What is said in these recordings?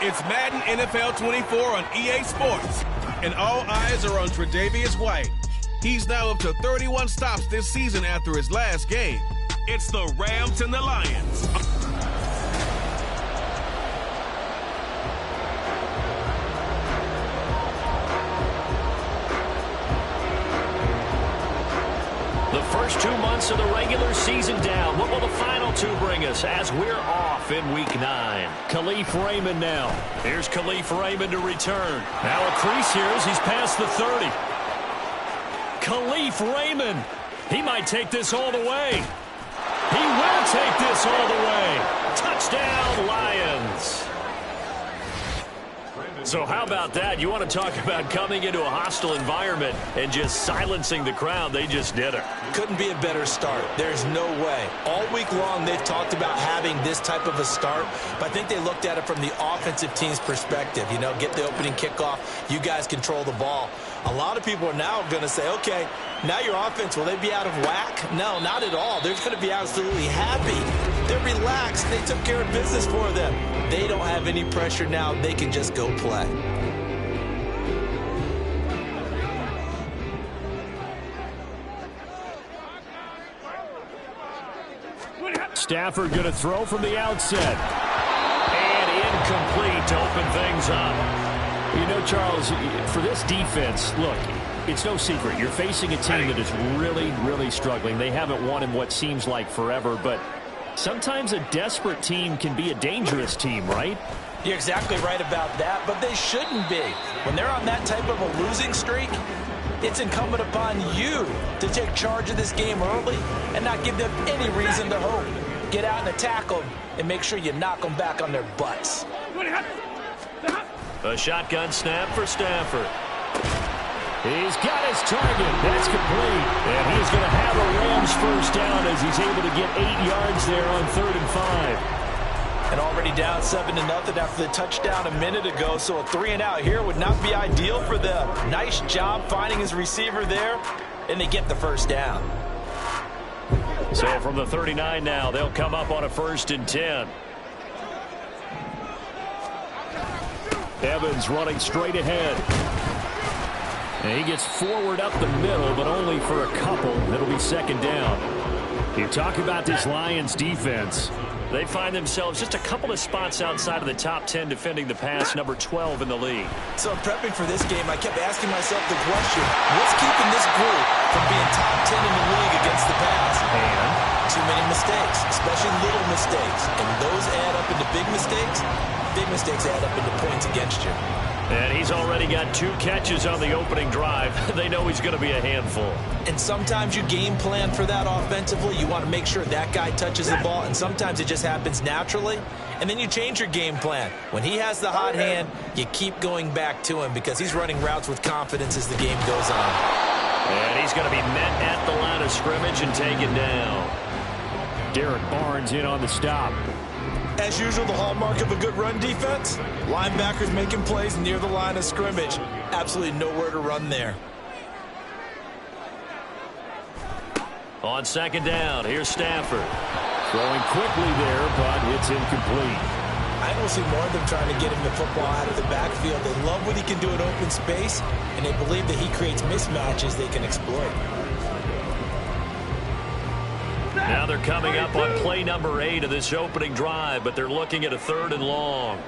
It's Madden NFL 24 on EA Sports, and all eyes are on Tre'Davious White. He's now up to 31 stops this season after his last game. It's the Rams and the Lions. The first 2 months of the regular season down. What will the final two bring us as we're off in Week 9? Khalif Raymond now. Here's Khalif Raymond to return. Now a crease here as he's past the 30. Khalif Raymond. He might take this all the way. He will take this all the way. Touchdown, Lions. So how about that? You want to talk about coming into a hostile environment and just silencing the crowd. They just did it. Couldn't be a better start. There's no way. All week long, they've talked about having this type of a start, but I think they looked at it from the offensive team's perspective. You know, get the opening kickoff. You guys control the ball. A lot of people are now going to say, okay, now your offense, will they be out of whack? No, not at all. They're going to be absolutely happy. They're relaxed. They took care of business for them. They don't have any pressure now. They can just go play. Stafford going to throw from the outset. And incomplete to open things up. You know, Charles, for this defense, look, it's no secret. You're facing a team that is really, really struggling. They haven't won in what seems like forever, but sometimes a desperate team can be a dangerous team, right? You're exactly right about that, but they shouldn't be. When they're on that type of a losing streak, it's incumbent upon you to take charge of this game early and not give them any reason to hope. Get out and attack them and make sure you knock them back on their butts. A shotgun snap for Stafford. He's got his target. That's complete. And he's going to have a Rams first down as he's able to get 8 yards there on 3rd and 5. And already down 7-0 after the touchdown a minute ago, so a 3-and-out here would not be ideal for them. Nice job finding his receiver there, and they get the first down. So from the 39 now, they'll come up on a 1st and 10. Evans running straight ahead. And he gets forward up the middle, but only for a couple. It'll be 2nd down. You talk about this Lions defense. They find themselves just a couple of spots outside of the top 10 defending the pass, number 12 in the league. So prepping for this game, I kept asking myself the question, what's keeping this group from being top 10 in the league against the pass? And too many mistakes, especially little mistakes. And those add up into big mistakes. Big mistakes add up into points against you. And he's already got 2 catches on the opening drive. They know he's going to be a handful. And sometimes you game plan for that offensively. You want to make sure that guy touches the ball, and sometimes it just happens naturally. And then you change your game plan. When he has the hot hand, you keep going back to him because he's running routes with confidence as the game goes on. And he's going to be met at the line of scrimmage and taken down. Derek Barnes in on the stop. As usual, the hallmark of a good run defense, linebackers making plays near the line of scrimmage. Absolutely nowhere to run there. On 2nd down, here's Stafford. Throwing quickly there, but it's incomplete. I don't see more of them trying to get him the football out of the backfield. They love what he can do in open space, and they believe that he creates mismatches they can exploit. Now they're coming up on play number 8 of this opening drive, but they're looking at a 3rd and long.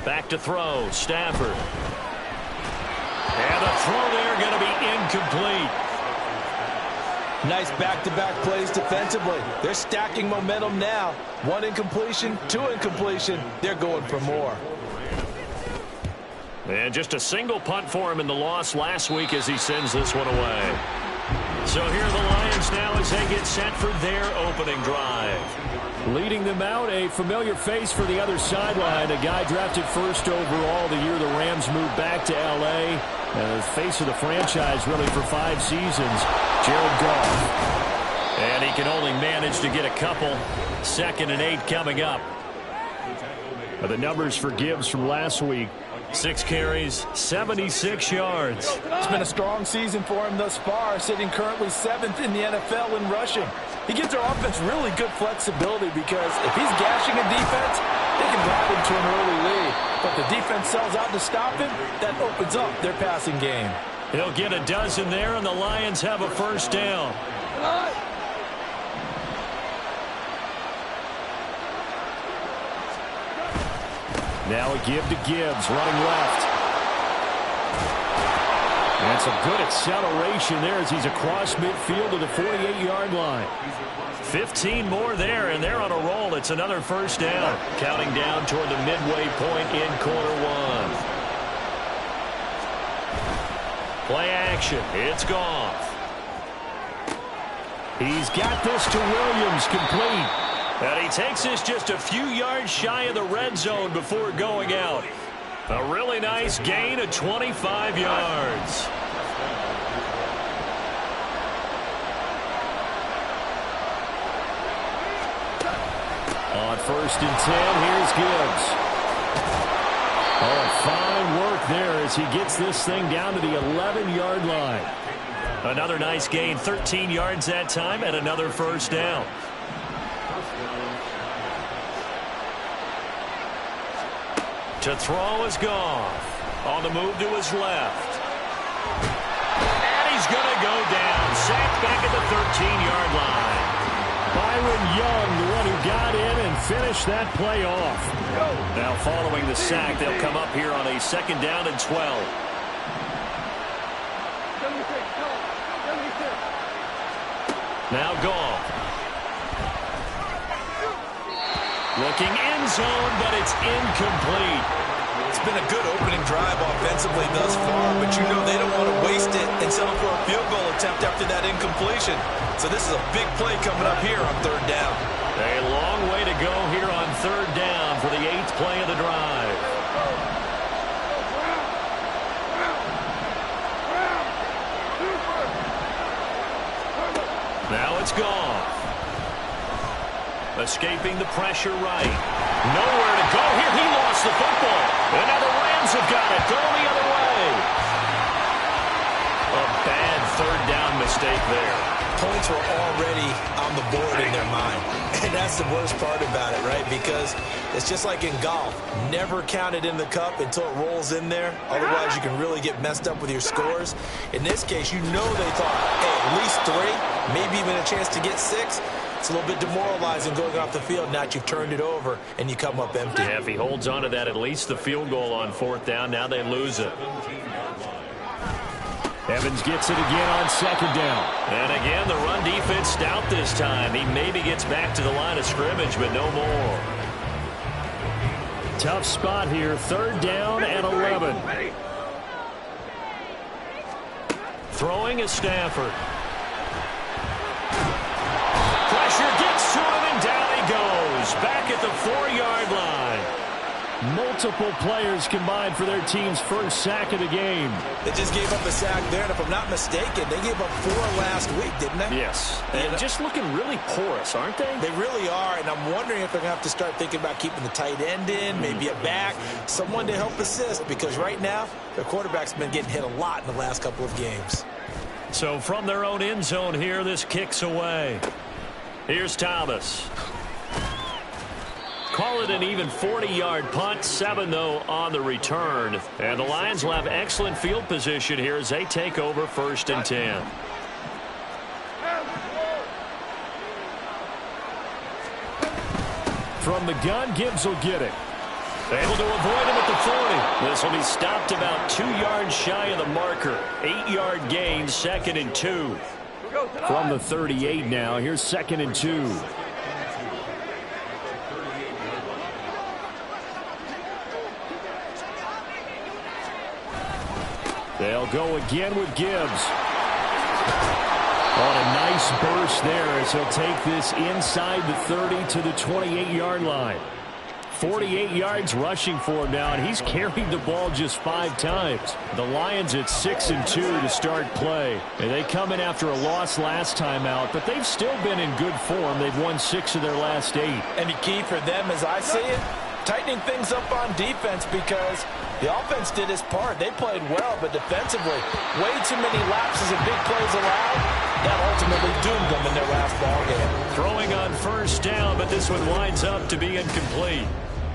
Back to throw, Stafford. And the throw there going to be incomplete. Nice back-to-back plays defensively. They're stacking momentum now. 1 incompletion, 2 incompletion. They're going for more. And just a single punt for him in the loss last week as he sends this one away. So here are the Lions now as they get set for their opening drive. Leading them out, a familiar face for the other sideline. A guy drafted 1st overall the year the Rams moved back to L.A. The face of the franchise really for 5 seasons, Jared Goff. And he can only manage to get a couple. 2nd and 8 coming up. The numbers for Gibbs from last week. 6 carries, 76 yards. It's been a strong season for him thus far, sitting currently 7th in the NFL in rushing. He gives our offense really good flexibility because if he's gashing a defense, they can drive into an early lead. But the defense sells out to stop him, that opens up their passing game. He'll get a dozen there, and the Lions have a first down. Now a give to Gibbs, running left. And some good acceleration there as he's across midfield to the 48-yard line. 15 more there, and they're on a roll. It's another first down. Counting down toward the midway point in quarter one. Play action. It's Goff. He's got this to Williams, complete. And he takes this just a few yards shy of the red zone before going out. A really nice gain of 25 yards. On 1st and 10, here's Gibbs. Oh, fine work there as he gets this thing down to the 11-yard line. Another nice gain, 13 yards that time, and another first down. To throw is Goff. On the move to his left. And he's going to go down. Sacked back at the 13-yard line. Byron Young, the one who got in and finished that play off. Now following the sack, they'll come up here on a 2nd down and 12. Now Goff. Looking end zone, but it's incomplete. It's been a good opening drive offensively thus far, but you know they don't want to waste it and settle for a field goal attempt after that incompletion. So this is a big play coming up here on 3rd down. A long way to go here on 3rd down for the 8th play of the drive. Now it's Goff. Escaping the pressure right. Nowhere to go here. He lost the football. And now the Rams have got it. Going the other way. A bad 3rd down mistake there. Points were already on the board in their mind. And that's the worst part about it, right? Because it's just like in golf. Never count it in the cup until it rolls in there. Otherwise, you can really get messed up with your scores. In this case, you know they thought, hey, at least 3, maybe even a chance to get 6. It's a little bit demoralizing going off the field now that you've turned it over and you come up empty. Yeah, if he holds on to that, at least the field goal on 4th down. Now they lose it. Evans gets it again on 2nd down. And again, the run defense stout this time. He maybe gets back to the line of scrimmage, but no more. Tough spot here. 3rd down and 11. Throwing is Stafford. Pressure gets to him, and down he goes. Back at the 4-yard line. Multiple players combined for their team's first sack of the game. They just gave up a sack there, and if I'm not mistaken, they gave up 4 last week, didn't they? Yes. And just looking really porous, aren't they? They really are, and I'm wondering if they're going to have to start thinking about keeping the tight end in, maybe a back, someone to help assist, because right now, their quarterback's been getting hit a lot in the last couple of games. So from their own end zone here, this kicks away. Here's Thomas. Call it an even 40-yard punt. 7, though, on the return. And the Lions will have excellent field position here as they take over 1st and 10. From the gun, Gibbs will get it. Able to avoid him at the 40. This will be stopped about 2 yards shy of the marker. 8-yard gain, 2nd and 2. From the 38 now, here's 2nd and 2. They'll go again with Gibbs. On a nice burst there as he'll take this inside the 30 to the 28-yard line. 48 yards rushing for him now, and he's carried the ball just 5 times. The Lions at 6 and 2 to start play. And they come in after a loss last time out, but they've still been in good form. They've won 6 of their last 8. And the key for them, as I see it, tightening things up on defense because the offense did its part. They played well, but defensively, way too many lapses and big plays allowed. That ultimately doomed them in their last ball game. Throwing on first down, but this one winds up to be incomplete.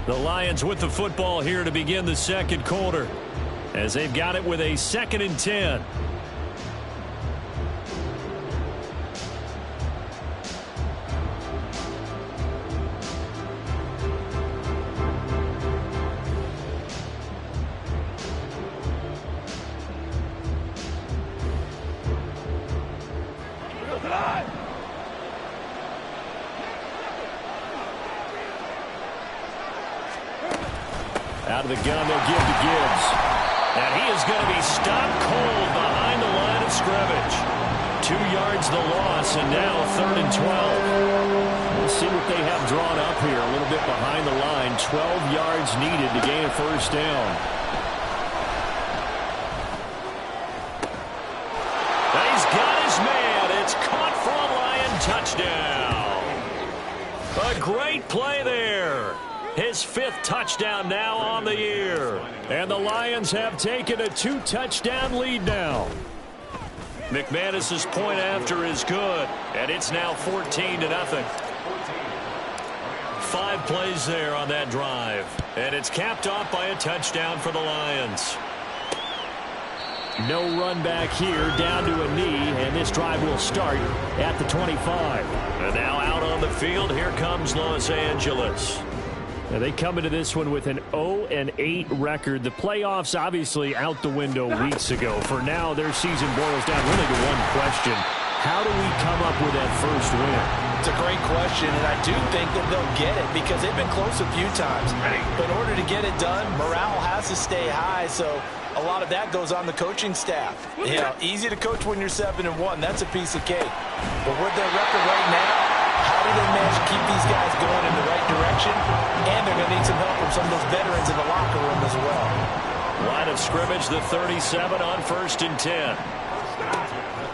The Lions with the football here to begin the second quarter, as they've got it with a 2nd and 10. Out of the gun, they'll give to Gibbs. And he is going to be stopped cold behind the line of scrimmage. 2 yards the loss, and now 3rd and 12. We'll see what they have drawn up here. A little bit behind the line. 12 yards needed to gain a first down. And he's got his man. It's caught for a Lion touchdown. A great play there. His 5th touchdown now on the year. And the Lions have taken a 2-touchdown lead now. McManus's point after is good, and it's now 14-0. 5 plays there on that drive, and it's capped off by a touchdown for the Lions. No run back here, down to a knee, and this drive will start at the 25. And now out on the field, here comes Los Angeles. Now they come into this one with an 0-8 record. The playoffs obviously out the window weeks ago. For now, their season boils down really to one question. How do we come up with that first win? It's a great question, and I do think that they'll get it because they've been close a few times. But in order to get it done, morale has to stay high, so a lot of that goes on the coaching staff. You know, easy to coach when you're 7-1. That's a piece of cake. But with their record right now, how do they manage to keep these guys going in the right direction? And they're going to need some help from some of those veterans in the locker room as well. Line of scrimmage, the 37 on 1st and 10.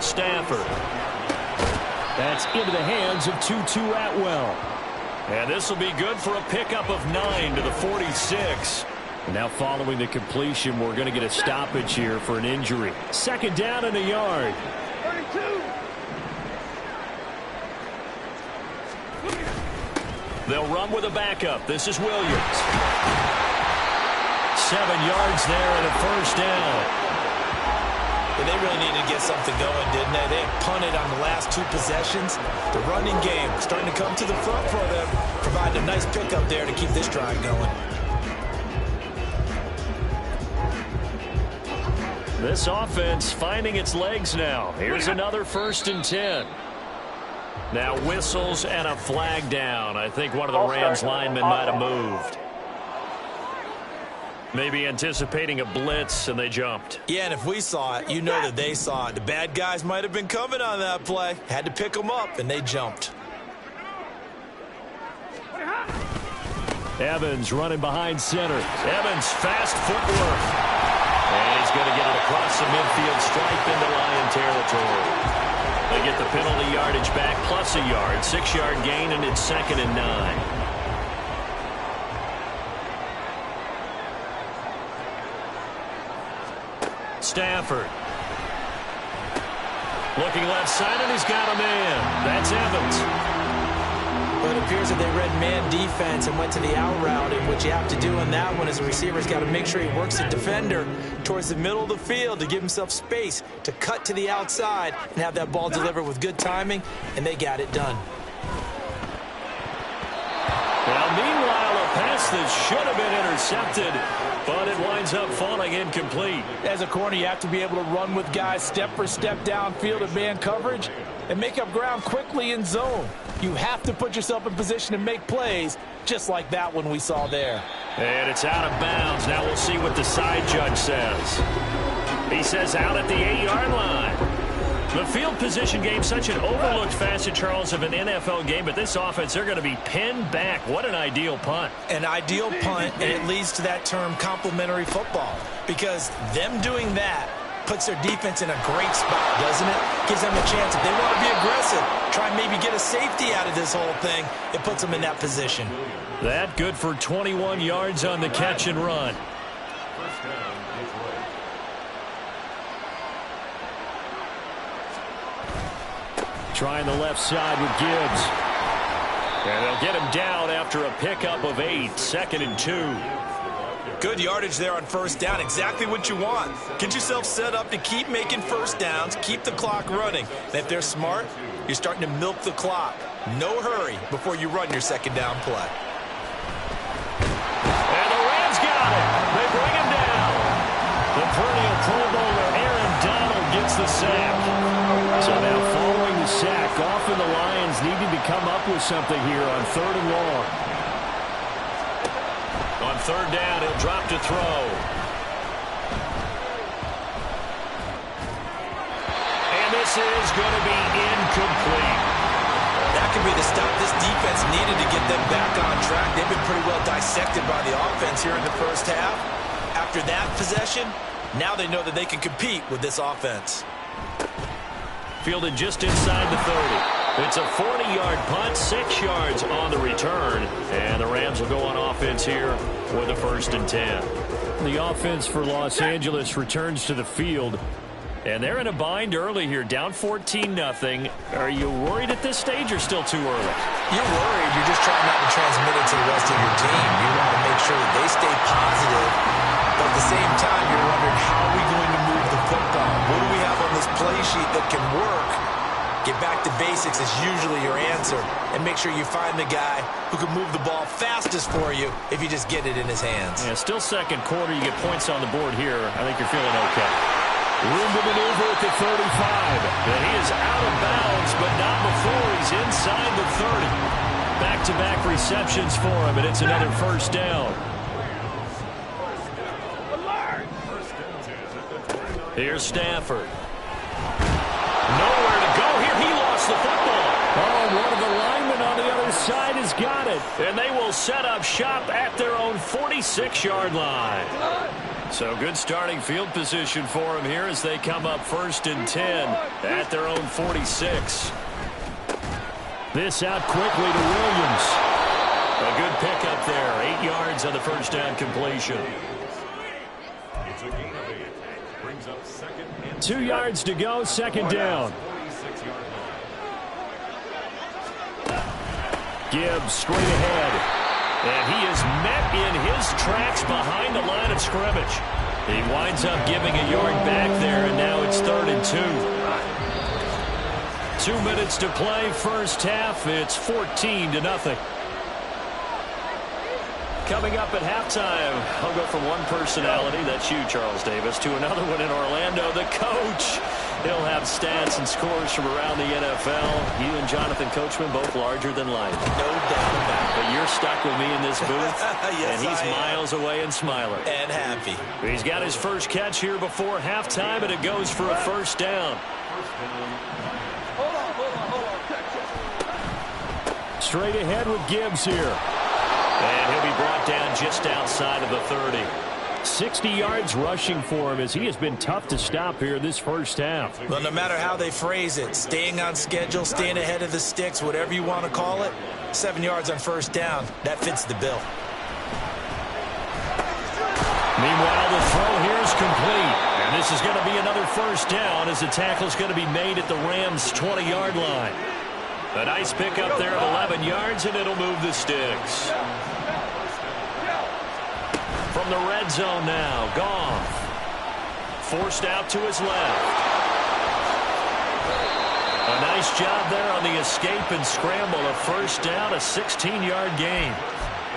Stafford. That's into the hands of Tutu Atwell. And this will be good for a pickup of 9 to the 46. Now following the completion, we're going to get a stoppage here for an injury. 2nd down and a yard. 32. They'll run with a backup. This is Williams. 7 yards there and a first down. But they really needed to get something going, didn't they? They had punted on the last 2 possessions. The running game starting to come to the front for them, providing a nice pickup there to keep this drive going. This offense finding its legs now. Here's another 1st and 10. Now whistles and a flag down. I think one of the Rams linemen might have moved. Maybe anticipating a blitz, and they jumped. Yeah, and if we saw it, you know that they saw it. The bad guys might have been coming on that play. Had to pick them up, and they jumped. Evans running behind center. Evans, fast footwork. And he's going to get it across the midfield stripe into Lion territory. They get the penalty yardage back plus a yard. 6-yard gain, and it's 2nd and 9. Stafford. Looking left side, and he's got a man. That's Evans. But it appears that they read man defense and went to the out route, and what you have to do in that one is a receiver's got to make sure he works the defender towards the middle of the field to give himself space to cut to the outside and have that ball delivered with good timing, and they got it done. Now, meanwhile, a pass that should have been intercepted, but it winds up falling incomplete. As a corner, you have to be able to run with guys step for step downfield in man coverage and make up ground quickly in zone. You have to put yourself in position to make plays, just like that one we saw there. And it's out of bounds. Now we'll see what the side judge says. He says out at the 8-yard line. The field position game, such an overlooked facet, Charles, of an NFL game, but this offense, they're going to be pinned back. What an ideal punt. An ideal punt, and it leads to that term complementary football, because them doing that puts their defense in a great spot, doesn't it? Gives them a chance. If they want to be aggressive, try and maybe get a safety out of this whole thing, it puts them in that position. That good for 21 yards on the catch and run. Trying the left side with Gibbs. And they'll get him down after a pickup of 8, 2nd and 2. Good yardage there on first down. Exactly what you want. Get yourself set up to keep making first downs, keep the clock running. And if they're smart, you're starting to milk the clock. No hurry before you run your second down play. And the Rams got it. They bring him down. The perennial Pro Bowler Aaron Donald gets the sack. So now following the sack, often the Lions needing to come up with something here on 3rd and long. On 3rd down, he'll drop to throw. And this is going to be incomplete. That could be the stop this defense needed to get them back on track. They've been pretty well dissected by the offense here in the first half. After that possession, now they know that they can compete with this offense. Fielded just inside the 30. It's a 40-yard punt, 6 yards on the return. And the Rams will go on offense here with a 1st and 10. The offense for Los Angeles returns to the field. And they're in a bind early here, down 14-0. Are you worried at this stage or still too early? You're worried. You're just trying not to transmit it to the rest of your team. You want to make sure that they stay positive. But at the same time, you're wondering, how are we going to move the football? What do we have on this play sheet that can work? Get back to basics is usually your answer. And make sure you find the guy who can move the ball fastest for you if you just get it in his hands. Yeah, still second quarter. You get points on the board here. I think you're feeling okay. Room to maneuver at the 35. And he is out of bounds, but not before he's inside the 30. Back-to-back receptions for him, and it's another 1st down. Here's Stafford. Nowhere to go here. He lost the football. Oh, one of the linemen on the other side has got it. And they will set up shop at their own 46-yard line. So good starting field position for him here as they come up 1st and 10 at their own 46. This out quickly to Williams. A good pickup there. 8 yards on the 1st down completion. 2 yards to go, 2nd down. Gibbs straight ahead. And he is met in his tracks behind the line of scrimmage. He winds up giving a yard back there, and now it's 3rd and 2. 2 minutes to play, first half. It's 14-0. Coming up at halftime, I'll go from one personality, that's you, Charles Davis, to another one in Orlando, the coach. He'll have stats and scores from around the NFL. You and Jonathan Coachman, both larger than life. No doubt about it. But you're stuck with me in this booth, yes, and he's miles away and smiling. And happy. He's got his first catch here before halftime, and it goes for a 1st down. Straight ahead with Gibbs here. And he'll be brought down just outside of the 30. 60 yards rushing for him as he has been tough to stop here this first half. Well, no matter how they phrase it, staying on schedule, staying ahead of the sticks, whatever you want to call it, 7 yards on 1st down, that fits the bill. Meanwhile, the throw here is complete. And this is going to be another 1st down as the tackle is going to be made at the Rams' 20-yard line. A nice pickup there of 11 yards, and it'll move the sticks. From the red zone now, Goff. Forced out to his left. A nice job there on the escape and scramble. A 1st down, a 16-yard gain.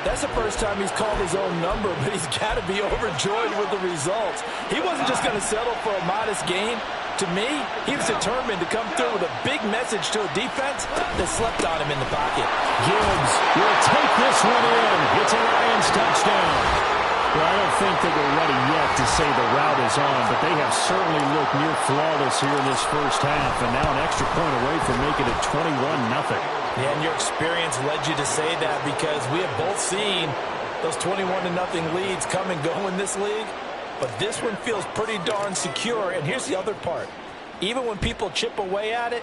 That's the first time he's called his own number, but he's got to be overjoyed with the results. He wasn't just going to settle for a modest gain. To me, he was determined to come through with a big message to a defense that slept on him in the pocket. Gibbs will take this one in. It's a Lions touchdown. Well, I don't think that we're ready yet to say the route is on, but they have certainly looked near flawless here in this first half, and now an extra point away from making it 21-0. Yeah, and your experience led you to say that because we have both seen those 21-0 leads come and go in this league. but this one feels pretty darn secure. And here's the other part. Even when people chip away at it,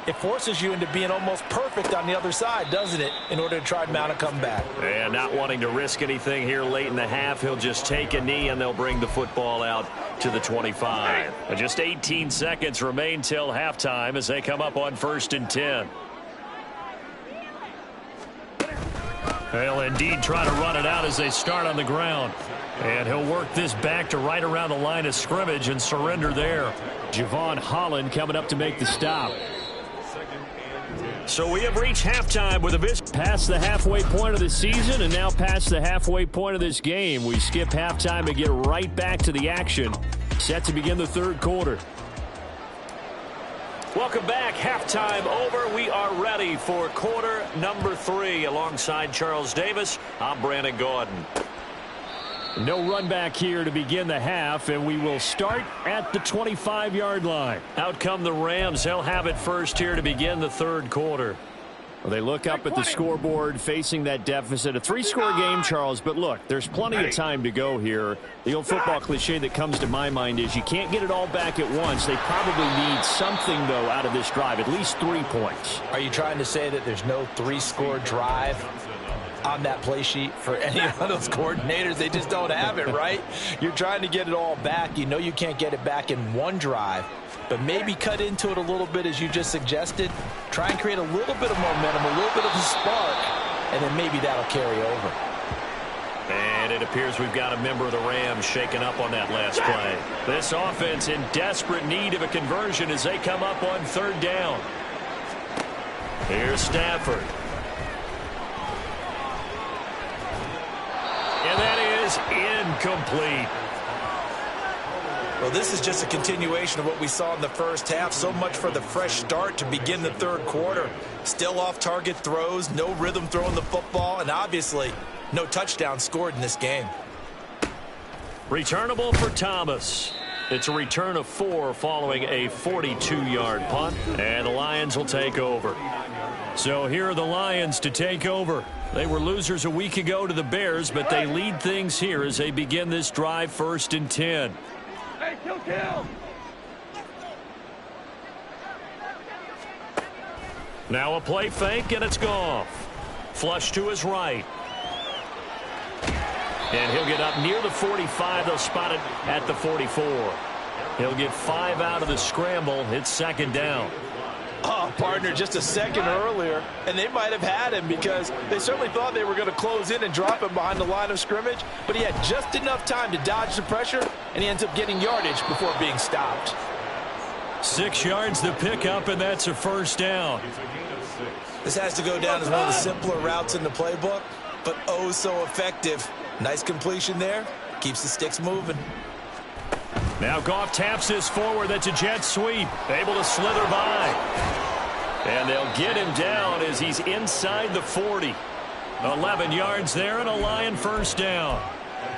it forces you into being almost perfect on the other side, doesn't it, in order to try and mount a comeback. And not wanting to risk anything here late in the half, he'll just take a knee, and they'll bring the football out to the 25. And just 18 seconds remain till halftime as they come up on 1st and 10. They'll indeed try to run it out as they start on the ground. And he'll work this back to right around the line of scrimmage and surrender there. Javon Holland coming up to make the stop. So we have reached halftime with a visit past the halfway point of the season and now past the halfway point of this game. We skip halftime and get right back to the action. Set to begin the 3rd quarter. Welcome back. Halftime over. We are ready for quarter number 3. Alongside Charles Davis, I'm Brandon Gordon. No run back here to begin the half, and we will start at the 25-yard line. Out come the Rams. They'll have it first here to begin the 3rd quarter. Well, they look up at the scoreboard facing that deficit. A 3-score game, Charles, but look, there's plenty of time to go here. The old football cliche that comes to my mind is you can't get it all back at once. They probably need something, though, out of this drive, at least 3 points. Are you trying to say that there's no 3-score drive on that play sheet for any of those coordinators? They just don't have it, right? You're trying to get it all back. You know you can't get it back in one drive, but maybe cut into it a little bit as you just suggested. Try and create a little bit of momentum, a little bit of a spark, and then maybe that'll carry over. And it appears we've got a member of the Rams shaken up on that last play. This offense in desperate need of a conversion as they come up on 3rd down. Here's Stafford. And that is incomplete. Well, this is just a continuation of what we saw in the first half. So much for the fresh start to begin the 3rd quarter. Still off-target throws, no rhythm throwing the football, and obviously no touchdown scored in this game. Returnable for Thomas. It's a return of 4 following a 42-yard punt, and the Lions will take over. So here are the Lions to take over. They were losers a week ago to the Bears, but they lead things here as they begin this drive 1st and 10. Hey, kill. Now a play fake, and it's Goff. Flush to his right. And he'll get up near the 45. They'll spot it at the 44. He'll get 5 out of the scramble. It's 2nd down. Oh, partner, just a second earlier, and they might have had him because they certainly thought they were going to close in and drop him behind the line of scrimmage, but he had just enough time to dodge the pressure, and he ends up getting yardage before being stopped. 6 yards the pickup, and that's a 1st down. This has to go down as one of the simpler routes in the playbook, but oh so effective. Nice completion there. Keeps the sticks moving. Now Goff taps this forward. That's a jet sweep. Able to slither by. And they'll get him down as he's inside the 40. 11 yards there and a Lion 1st down.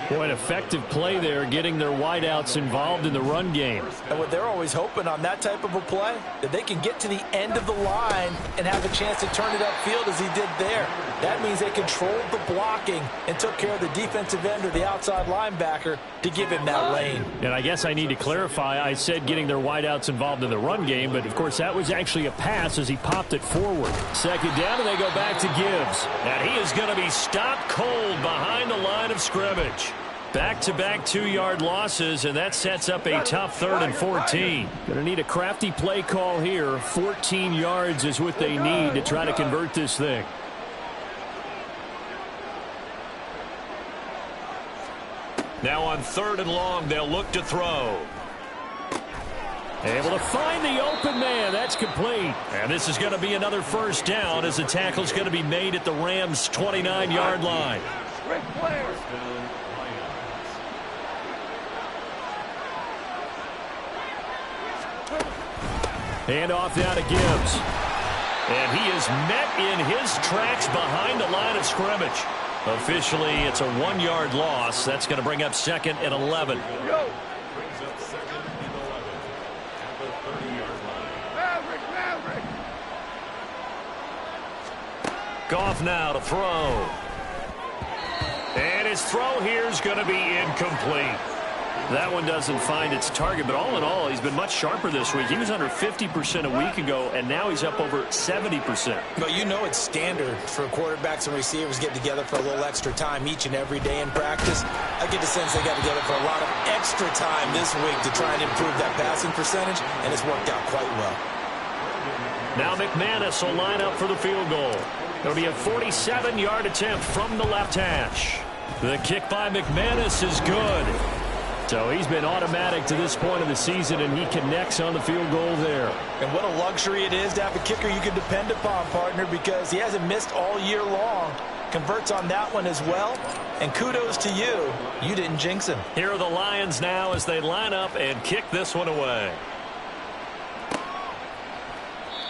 Boy, an effective play there, getting their wideouts involved in the run game. And what they're always hoping on that type of a play, that they can get to the end of the line and have a chance to turn it upfield as he did there. That means they controlled the blocking and took care of the defensive end or the outside linebacker to give him that lane. And I guess I need to clarify, I said getting their wideouts involved in the run game, but of course that was actually a pass as he popped it forward. 2nd down, and they go back to Gibbs. And he is going to be stopped cold behind the line of scrimmage. Back-to-back 2-yard losses, and that sets up a tough 3rd and 14. Going to need a crafty play call here. 14 yards is what they need to try to convert this thing. Now on 3rd and long, they'll look to throw. Able to find the open man. That's complete. And this is going to be another 1st down as the tackle's going to be made at the Rams' 29-yard line. Hand off now to Gibbs. And he is met in his tracks behind the line of scrimmage. Officially, it's a 1-yard loss. That's going to bring up 2nd and 11. Goff now to throw. And his throw here is going to be incomplete. That one doesn't find its target, but all in all, he's been much sharper this week. He was under 50% a week ago, and now he's up over 70%. But you know it's standard for quarterbacks and receivers get together for a little extra time each and every day in practice. I get the sense they got together for a lot of extra time this week to try and improve that passing percentage, and it's worked out quite well. Now McManus will line up for the field goal. It'll be a 47-yard attempt from the left hash. The kick by McManus is good. So he's been automatic to this point of the season, and he connects on the field goal there. And what a luxury it is to have a kicker you can depend upon, partner, because he hasn't missed all year long. Converts on that one as well. And kudos to you. You didn't jinx him. Here are the Lions now as they line up and kick this one away.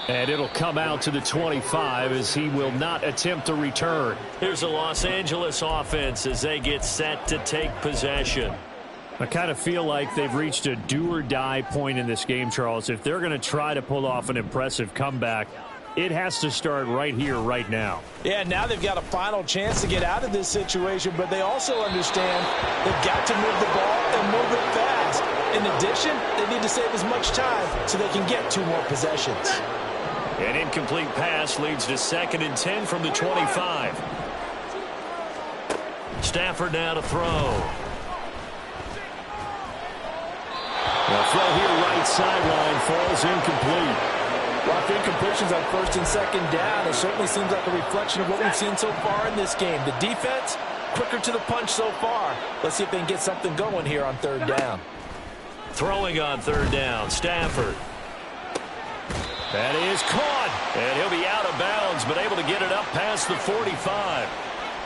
And it'll come out to the 25 as he will not attempt to return. Here's the Los Angeles offense as they get set to take possession. I kind of feel like they've reached a do-or-die point in this game, Charles. If they're going to try to pull off an impressive comeback, it has to start right here, right now. Yeah, now they've got a final chance to get out of this situation, but they also understand they've got to move the ball and move it fast. In addition, they need to save as much time so they can get 2 more possessions. An incomplete pass leads to 2nd and 10 from the 25. Stafford now to throw. The throw here right sideline falls incomplete. Lots of incompletions on 1st and 2nd down. It certainly seems like a reflection of what we've seen so far in this game. The defense, quicker to the punch so far. Let's see if they can get something going here on 3rd down. Throwing on 3rd down, Stafford. That is caught, and he'll be out of bounds, but able to get it up past the 45.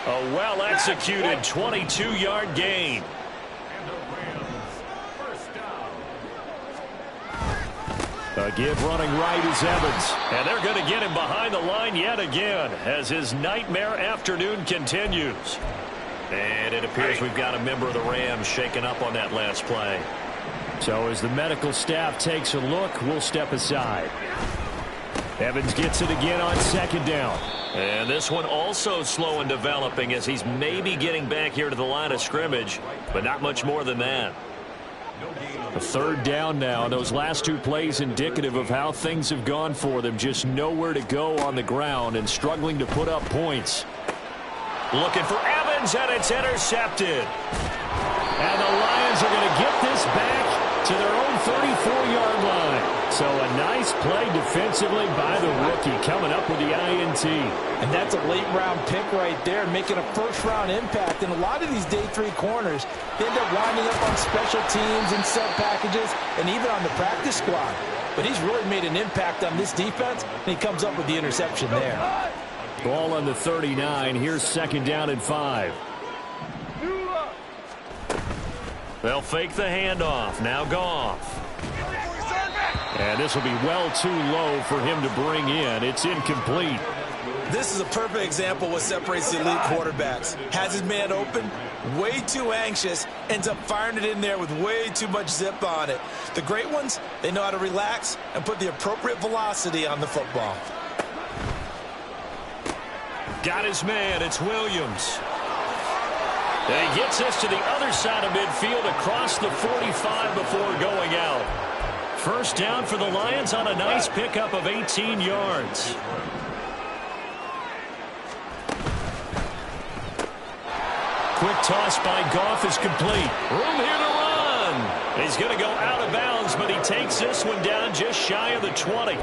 A well-executed 22-yard gain. A give running right is Evans. And they're going to get him behind the line yet again as his nightmare afternoon continues. And it appears we've got a member of the Rams shaken up on that last play. So as the medical staff takes a look, we'll step aside. Evans gets it again on 2nd down. And this one also slow in developing as he's maybe getting back here to the line of scrimmage, but not much more than that. A 3rd down now. Those last 2 plays indicative of how things have gone for them. Just nowhere to go on the ground and struggling to put up points. Looking for Evans, and it's intercepted. And the Lions are going to get this back to their own 34-yard line. So a nice play defensively by the rookie coming up with the INT. And that's a late-round pick right there, making a first-round impact. And a lot of these day 3 corners, they end up winding up on special teams and sub packages and even on the practice squad. But he's really made an impact on this defense, and he comes up with the interception there. Ball on the 39. Here's 2nd down and 5. They'll fake the handoff. Now Goff. And this will be well too low for him to bring in. It's incomplete. This is a perfect example of what separates the elite quarterbacks. Has his man open, way too anxious, ends up firing it in there with way too much zip on it. The great ones, they know how to relax and put the appropriate velocity on the football. Got his man. It's Williams. And he gets us to the other side of midfield across the 45 before going out. 1st down for the Lions on a nice pickup of 18 yards. Quick toss by Goff is complete. Room here to run. He's going to go out of bounds, but he takes this one down just shy of the 20.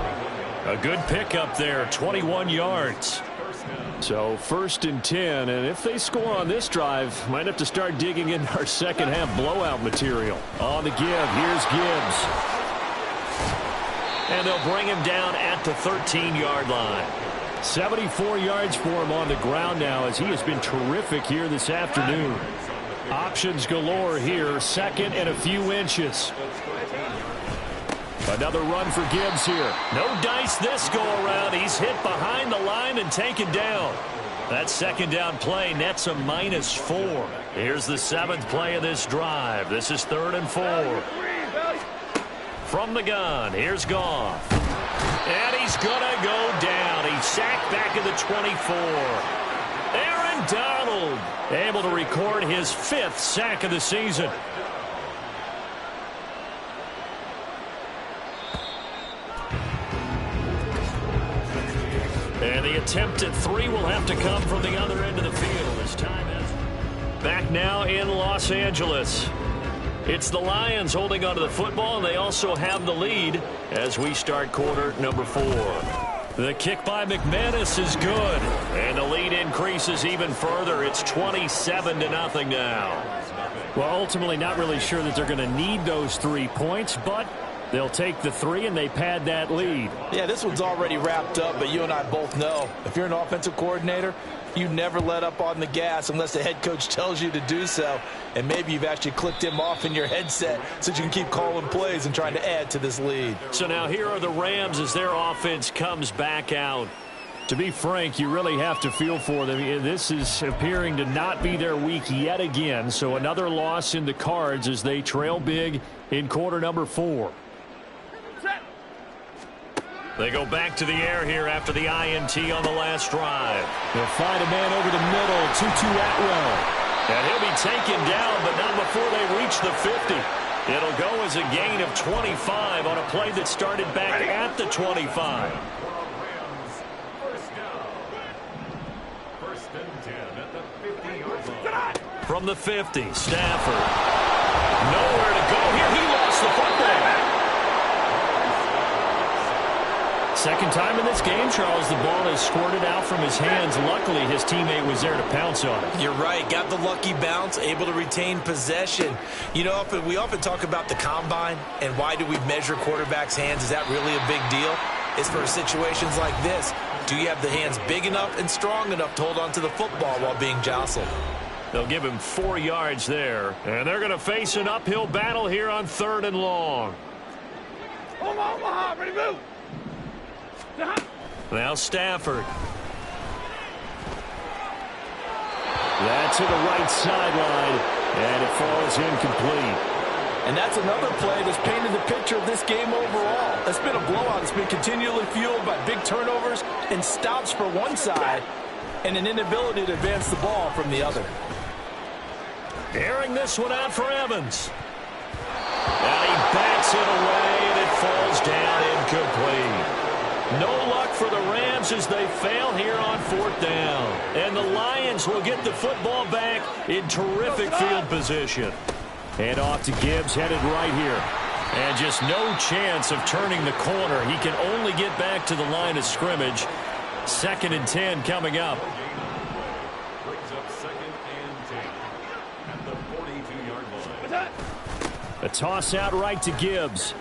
A good pickup there, 21 yards. So 1st and 10, and if they score on this drive, might have to start digging in our 2nd half blowout material. On the give, here's Gibbs. And they'll bring him down at the 13-yard line. 74 yards for him on the ground now as he has been terrific here this afternoon. Options galore here, 2nd and a few inches. Another run for Gibbs here. No dice this go-around. He's hit behind the line and taken down. That 2nd down play nets a -4. Here's the 7th play of this drive. This is 3rd and 4. From the gun, here's Goff. And he's going to go down. He's sacked back at the 24. Aaron Donald able to record his 5th sack of the season. attempt at three will have to come from the other end of the field as time has. Back now in Los Angeles. It's the Lions holding onto the football, and they also have the lead as we start quarter number 4. The kick by McManus is good, and the lead increases even further. It's 27-0 now. Well, ultimately not really sure that they're going to need those 3 points, but they'll take the 3 and they pad that lead. Yeah, this one's already wrapped up, but you and I both know if you're an offensive coordinator, you never let up on the gas unless the head coach tells you to do so. And maybe you've actually clicked him off in your headset so you can keep calling plays and trying to add to this lead. So now here are the Rams as their offense comes back out. To be frank, you really have to feel for them. This is appearing to not be their week yet again. So another loss in the cards as they trail big in quarter number 4. They go back to the air here after the INT on the last drive. They'll find a man over the middle, 2-2 Atwell. And he'll be taken down, but not before they reach the 50. It'll go as a gain of 25 on a play that started back at the 25. From the 50, Stafford. Nowhere to go here. He lost the football. Second time in this game, Charles, the ball is squirted out from his hands. Luckily, his teammate was there to pounce on it. You're right. Got the lucky bounce, able to retain possession. You know, we often talk about the combine and why do we measure quarterbacks' hands. Is that really a big deal? It's for situations like this. Do you have the hands big enough and strong enough to hold on to the football while being jostled? They'll give him 4 yards there. And they're going to face an uphill battle here on 3rd and long. Omaha, ready to move. Now Stafford. That's to the right sideline, and it falls incomplete. And that's another play that's painted the picture of this game overall. It's been a blowout. It's been continually fueled by big turnovers and stops for one side and an inability to advance the ball from the other. Airing this one out for Evans. And he backs it away, and it falls down incomplete. No luck for the Rams as they fail here on 4th down. And the Lions will get the football back in terrific field position. And off to Gibbs, headed right here. And just no chance of turning the corner. He can only get back to the line of scrimmage. 2nd and 10 coming up. Brings up 2nd and 10 at the 42-yard line. A toss out right to Gibbs.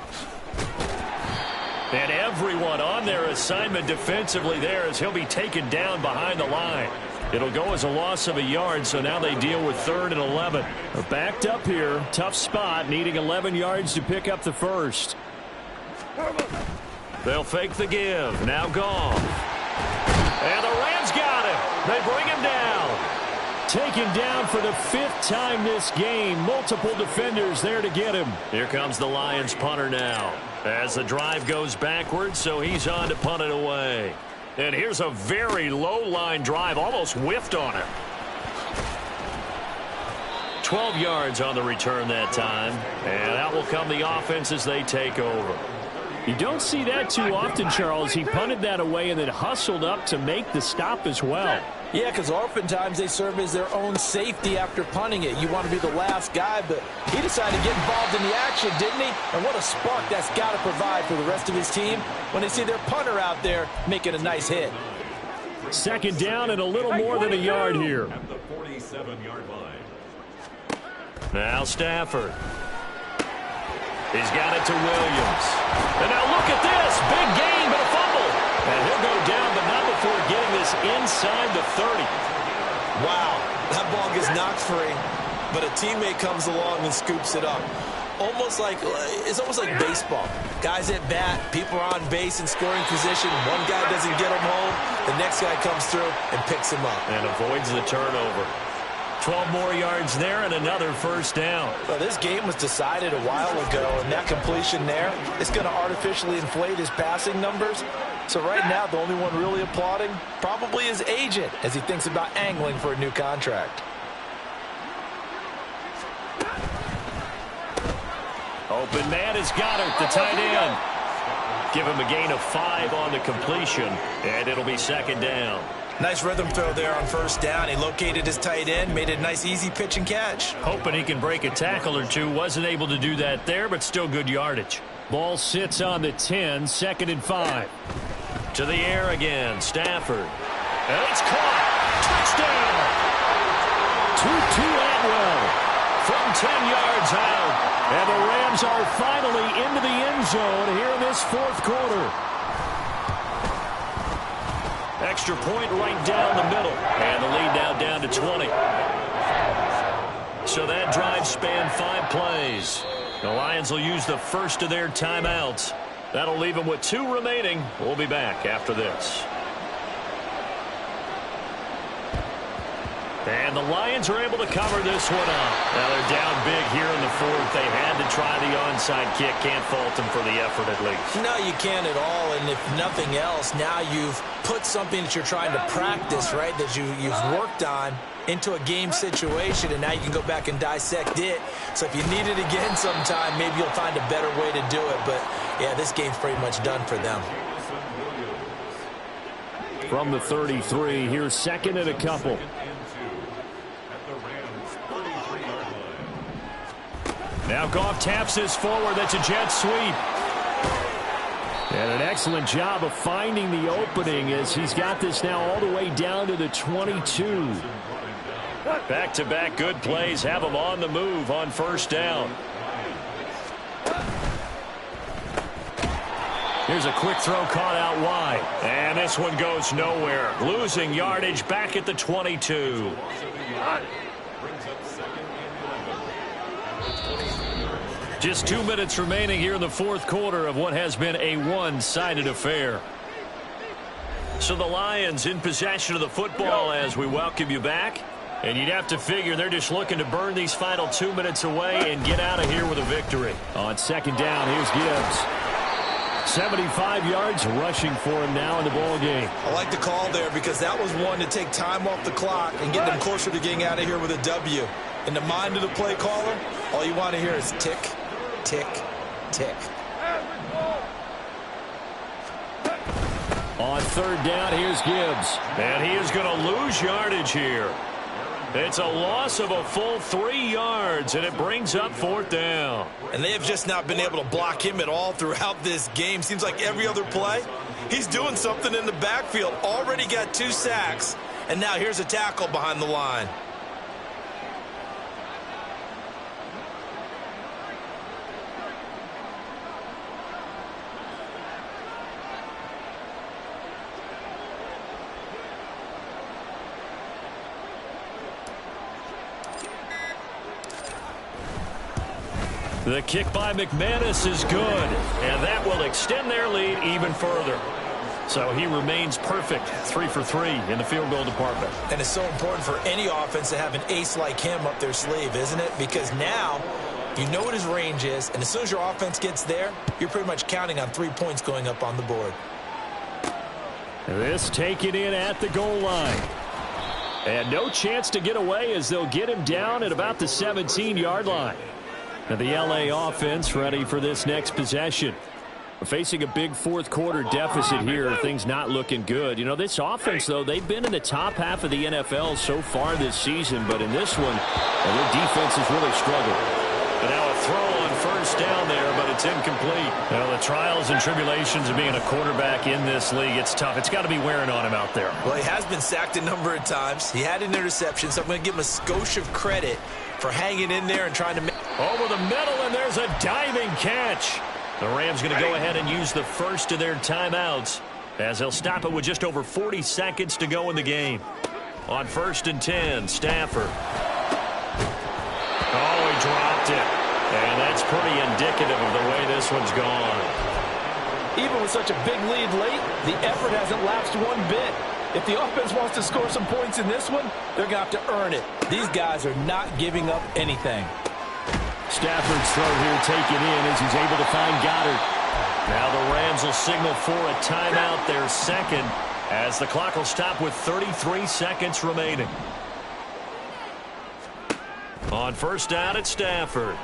And everyone on their assignment defensively there as he'll be taken down behind the line. It'll go as a loss of a yard, so now they deal with 3rd and 11. They're backed up here. Tough spot, needing 11 yards to pick up the first. They'll fake the give. Now gone. And the Rams got him. They bring him down. Taken down for the 5th time this game. Multiple defenders there to get him. Here comes the Lions punter now. As the drive goes backwards, so he's on to punt it away. And here's a very low-line drive, almost whiffed on it. 12 yards on the return that time. And out will come the offense as they take over. You don't see that too often, Charles. He punted that away and then hustled up to make the stop as well. Yeah, because oftentimes they serve as their own safety after punting it. You want to be the last guy, but he decided to get involved in the action, didn't he? And what a spark that's got to provide for the rest of his team when they see their punter out there making a nice hit. 2nd down and a little more than a yard here. At the 47-yard line. Now Stafford. He's got it to Williams. And now look at this. Big gain, but a fumble. And he'll go down, but not before getting this inside the 30. Wow, that ball gets knocked free, but a teammate comes along and scoops it up. It's almost like baseball. Guys at bat, people are on base in scoring position. One guy doesn't get him home. The next guy comes through and picks him up. And avoids the turnover. 12 more yards there and another 1st down. Well, this game was decided a while ago, and that completion there is going to artificially inflate his passing numbers. So right now, the only one really applauding probably his agent as he thinks about angling for a new contract. Open man has got it, the tight end. Give him a gain of 5 on the completion, and it'll be second down. Nice rhythm throw there on first down. He located his tight end, made it a nice, easy pitch and catch. Hoping he can break a tackle or two. Wasn't able to do that there, but still good yardage. Ball sits on the 10, 2nd and 5. To the air again, Stafford. And it's caught. Touchdown. Tutu Atwell from 10 yards out. And the Rams are finally into the end zone here in this fourth quarter. Extra point right down the middle. And the lead now down to 20. So that drive spanned 5 plays. The Lions will use the first of their timeouts. That'll leave them with 2 remaining. We'll be back after this. And the Lions are able to cover this one up. Now they're down big here in the fourth. They had to try the onside kick. Can't fault them for the effort at least. No, you can't at all. And if nothing else, now you've put something that you're trying to practice, right, that you've worked on into a game situation, and now you can go back and dissect it. So if you need it again sometime, maybe you'll find a better way to do it. But, yeah, this game's pretty much done for them. From the 33, here's 2nd and a couple. Now Goff taps this forward. That's a jet sweep. And an excellent job of finding the opening as he's got this now all the way down to the 22. Back-to-back good plays have him on the move on first down. Here's a quick throw caught out wide. And this one goes nowhere. Losing yardage back at the 22. Just 2 minutes remaining here in the fourth quarter of what has been a one-sided affair. So the Lions in possession of the football as we welcome you back. And you'd have to figure they're just looking to burn these final 2 minutes away and get out of here with a victory. On second down, here's Gibbs. 75 yards rushing for him now in the ball game. I like the call there because that was one to take time off the clock and get them closer to getting out of here with a W. In the mind of the play caller, all you want to hear is tick, tick, tick. On third down, here's Gibbs. And he is going to lose yardage here. It's a loss of a full 3 yards, and it brings up fourth down. And they have just not been able to block him at all throughout this game. Seems like every other play, he's doing something in the backfield. Already got 2 sacks, and now here's a tackle behind the line. The kick by McManus is good, and that will extend their lead even further. So he remains perfect, 3 for 3 in the field goal department. And it's so important for any offense to have an ace like him up their sleeve, isn't it? Because now you know what his range is, and as soon as your offense gets there, you're pretty much counting on 3 points going up on the board. This taken in at the goal line. And no chance to get away as they'll get him down at about the 17-yard line. Now the LA offense ready for this next possession. We're facing a big fourth quarter deficit here. Things not looking good. You know, this offense, though, they've been in the top half of the NFL so far this season. But in this one, their defense has really struggled. And now a throw on first down there, but it's incomplete. Well, the trials and tribulations of being a quarterback in this league, it's tough. It's got to be wearing on him out there. Well, he has been sacked a number of times. He had an interception, so I'm going to give him a skosh of credit for hanging in there and trying to make... Over the middle, and there's a diving catch. The Rams going to go ahead and use the first of their timeouts as they'll stop it with just over 40 seconds to go in the game. On 1st and 10, Stafford. Oh, he dropped it. And that's pretty indicative of the way this one's gone. Even with such a big lead late, the effort hasn't lapsed one bit. If the offense wants to score some points in this one, they're going to have to earn it. These guys are not giving up anything. Stafford's throw here taken in as he's able to find Goddard. Now the Rams will signal for a timeout, their second, as the clock will stop with 33 seconds remaining. On first down at Stafford.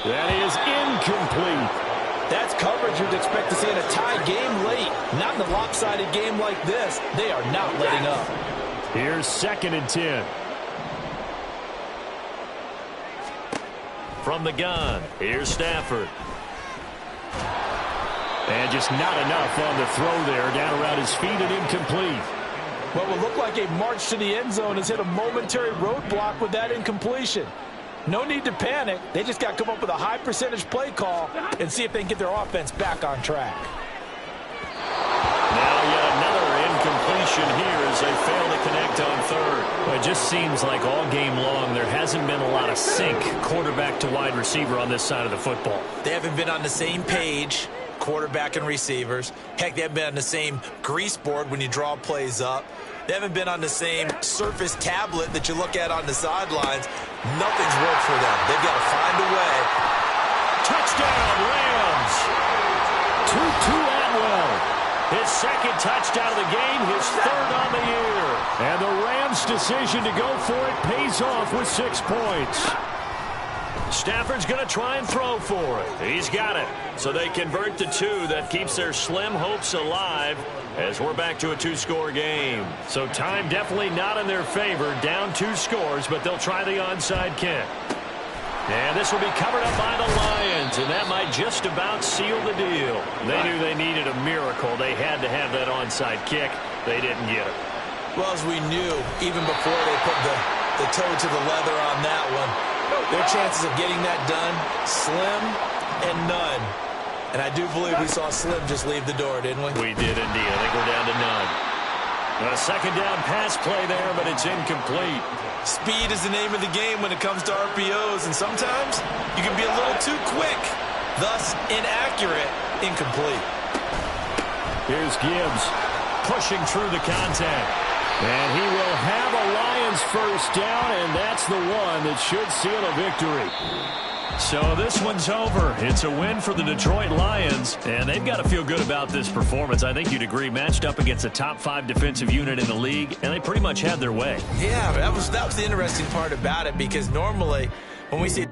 That is incomplete. That's coverage you'd expect to see in a tie game late. Not in a lopsided game like this. They are not letting up. Here's 2nd and 10. From the gun, here's Stafford. And just not enough on the throw there. Down around his feet and incomplete. What will look like a march to the end zone has hit a momentary roadblock with that incompletion. No need to panic. They just got to come up with a high percentage play call and see if they can get their offense back on track. Now yet another incompletion here as they fail to connect on 3rd. Well, it just seems like all game long there hasn't been a lot of sync quarterback to wide receiver on this side of the football. They haven't been on the same page, quarterback and receivers. Heck, they haven't been on the same grease board when you draw plays up. They haven't been on the same Surface tablet that you look at on the sidelines. Nothing's worked for them. They've got to find a way. Touchdown, Rams! Tutu Atwell. His 2nd touchdown of the game, his 3rd on the year. And the Rams' decision to go for it pays off with 6 points. Stafford's going to try and throw for it. He's got it. So they convert the 2. That keeps their slim hopes alive as we're back to a 2-score game. So time definitely not in their favor. Down 2 scores, but they'll try the onside kick. And this will be covered up by the Lions, and that might just about seal the deal. They knew they needed a miracle. They had to have that onside kick. They didn't get it. Well, as we knew, even before they put the toe to the leather on that one, their chances of getting that done, slim and none. And I do believe we saw Slim just leave the door, didn't we? We did indeed. I think we're down to none. A 2nd down pass play there, but it's incomplete. Speed is the name of the game when it comes to RPOs, and sometimes you can be a little too quick, thus inaccurate, incomplete. Here's Gibbs pushing through the contact. And he will have a Lions 1st down, and that's the one that should seal a victory. So this one's over. It's a win for the Detroit Lions, and they've got to feel good about this performance. I think you'd agree, matched up against a top 5 defensive unit in the league, and they pretty much had their way. Yeah, that was the interesting part about it, because normally when we see